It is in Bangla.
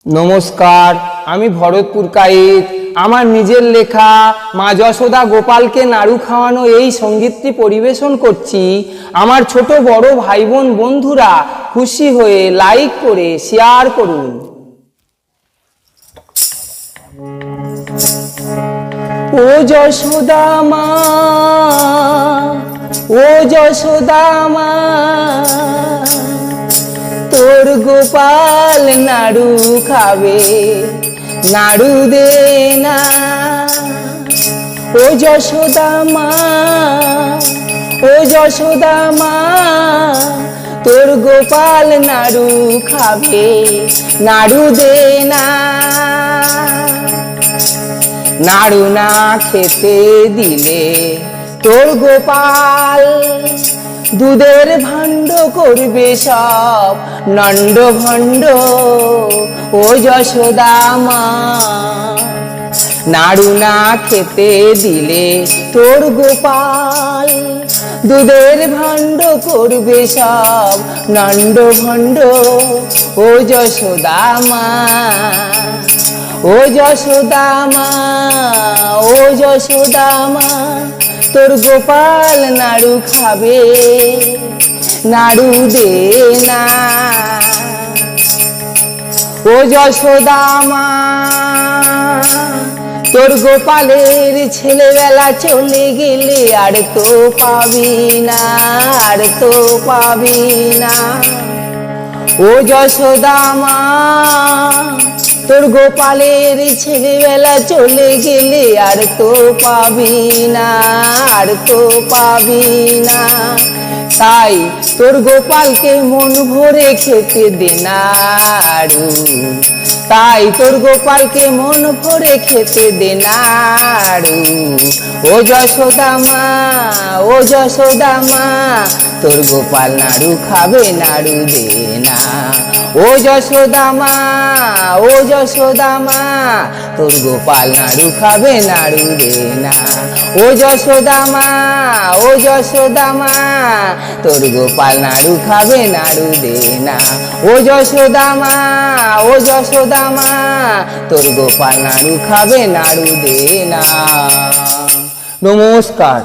নমস্কার, আমি ভরতপুর কাইত আমার নিজের লেখা মা যশোদা গোপালকে নাড়ু খাওয়ানো এই সঙ্গীতটি পরিবেশন করছি। আমার ছোট বড় ভাই বোন বন্ধুরা খুশি হয়ে লাইক করে শেয়ার করুন। ও যশোদা মা, ও যশোদা মা, তোর গোপাল নাড়ু খাবে, নাড়ু দে না। ও যশোদা মা, ও যশোদা মা, তোর গোপাল নাড়ু খাবে, নাড়ু দে না। নাড়ু না খেতে দিলে তোর গোপাল দুধের ভাণ্ড করবে সব নন্ড ভণ্ড। ও যশোদা মা, নাড়ু না খেতে দিলে তোর গোপাল দুধের ভাণ্ড করবে সব নন্ড ভণ্ড। ও যশোদা মা, ও যশোদা মা, ও যশোদা মা, তোর গোপাল নাড়ু খাবে, নাড়ু দে না। ও যশোদা মা, তোর গোপালের ছেলেবেলা চলে গেলে আর তো পাবি না, আর তো পাবি না। ও যশোদা মা, তোর গোপালের ছেলেবেলা চলে গেলে আর তো পাবি না, আর তো পাবি না। তাই তোর গোপালকে মন ভরে খেতে দে নাড়ু, তাই তোর গোপালকে মন ভরে খেতে দে নাড়ু। ও যশোদা মা, ও যশোদা মা, তোর গোপাল নাড়ু খাবে, নাড়ু দে না। ও যশোদা মা, ও যশোদা মা, তোর গোপাল নাড়ু খাবে, নাড়ু দে না। ও যশোদা মা, ও যশোদা মা, তোর গোপাল নাড়ু খাবে, নাড়ু দে না। ও যশোদা মা, ও যশোদা মা, তোর গোপাল নাড়ু খাবে, নাড়ু দে না। নমস্কার।